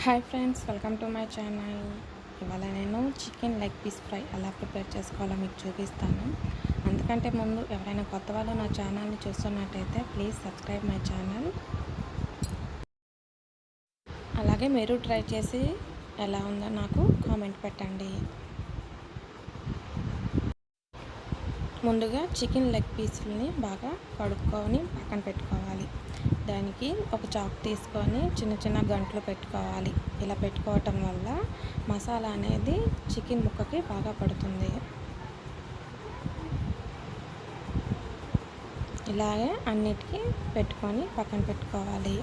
Hi friends, welcome to my channel. ఇవాళ నేను chicken leg piece fry ఎలా prepare చేసుకోవాలో మీకు చూపిస్తాను. అందుకంటే ముందు ఎవరైనా కొత్త వాళ్ళు నా ఛానల్ని చూస్తున్నట్టయితే ప్లీజ్ సబ్స్క్రైబ్ మై ఛానల్. అలాగే మీరు ట్రై చేసి ఎలా ఉందో నాకు కామెంట్ పెట్టండి. ముందుగా చికెన్ లెగ్ పీసులని బాగా కడుక్కొని పక్కన పెట్టుకోవాలి. దానికి ఒక చాకు తీసుకొని చిన్న చిన్న గంటలు పెట్టుకోవాలి. ఇలా పెట్టుకోవటం వల్ల మసాలా అనేది చికెన్ ముక్కకి బాగా పడుతుంది. ఇలాగే అన్నిటికీ పెట్టుకొని పక్కన పెట్టుకోవాలి.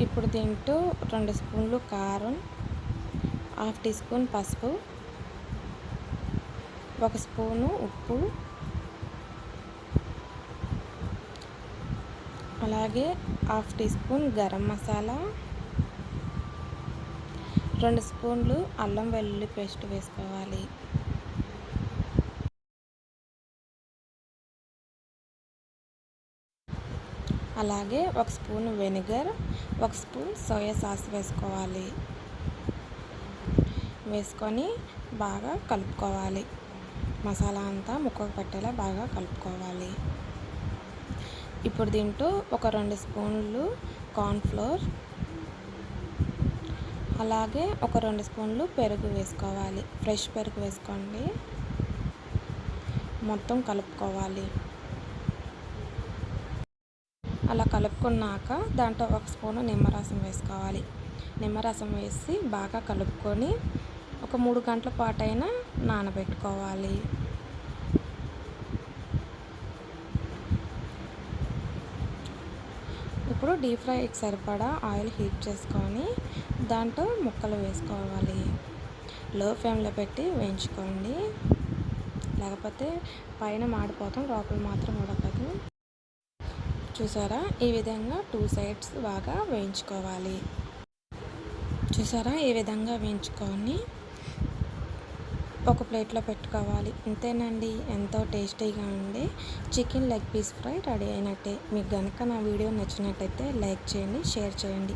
ఇప్పుడు దీంట్లో 2 స్పూన్లు కారం, 1/2 టీ స్పూన్ పసుపు, 1 స్పూను ఉప్పు, అలాగే 1/2 టీ స్పూన్ గరం మసాలా, 2 స్పూన్లు అల్లం వెల్లుల్లి పేస్ట్ వేసుకోవాలి. అలాగే 1 spoon vinegar, 1 spoon soya sauce వేసుకోవాలి. వేసుకొని బాగా కలుపుకోవాలి. మసాలా అంతా ముక్కకు పట్టేలా బాగా కలుపుకోవాలి. ఇప్పుడు దీంట్లో ఒక 2 స్పూన్లు కార్న్ఫ్లోర్, అలాగే ఒక 2 స్పూన్లు పెరుగు వేసుకోవాలి. ఫ్రెష్ పెరుగు వేసుకోండి. మొత్తం కలుపుకోవాలి. అలా కలుపుకున్నాక దాంట్లో 1 స్పూను నిమ్మరసం వేసుకోవాలి. నిమ్మరసం వేసి బాగా కలుపుకొని ఒక 3 గంటల పాటైనా నానబెట్టుకోవాలి. ఇప్పుడు డీప్ ఫ్రైకి సరిపడా ఆయిల్ హీట్ చేసుకొని దాంట్లో ముక్కలు వేసుకోవాలి. లో ఫ్లేమ్లో పెట్టి వేయించుకోండి, లేకపోతే పైన మాడిపోతాం, లోపల మాత్రం ఉడకదు. చూసారా, ఈ విధంగా 2 సైడ్స్ బాగా వేయించుకోవాలి. చూసారా, ఈ విధంగా వేయించుకొని ఒక ప్లేట్లో పెట్టుకోవాలి. అంతేనండి, ఎంతో టేస్టీగా ఉండే chicken leg piece fry ready అయినట్టే. మీకు కనుక నా వీడియో నచ్చినట్టయితే లైక్ చేయండి, షేర్ చేయండి.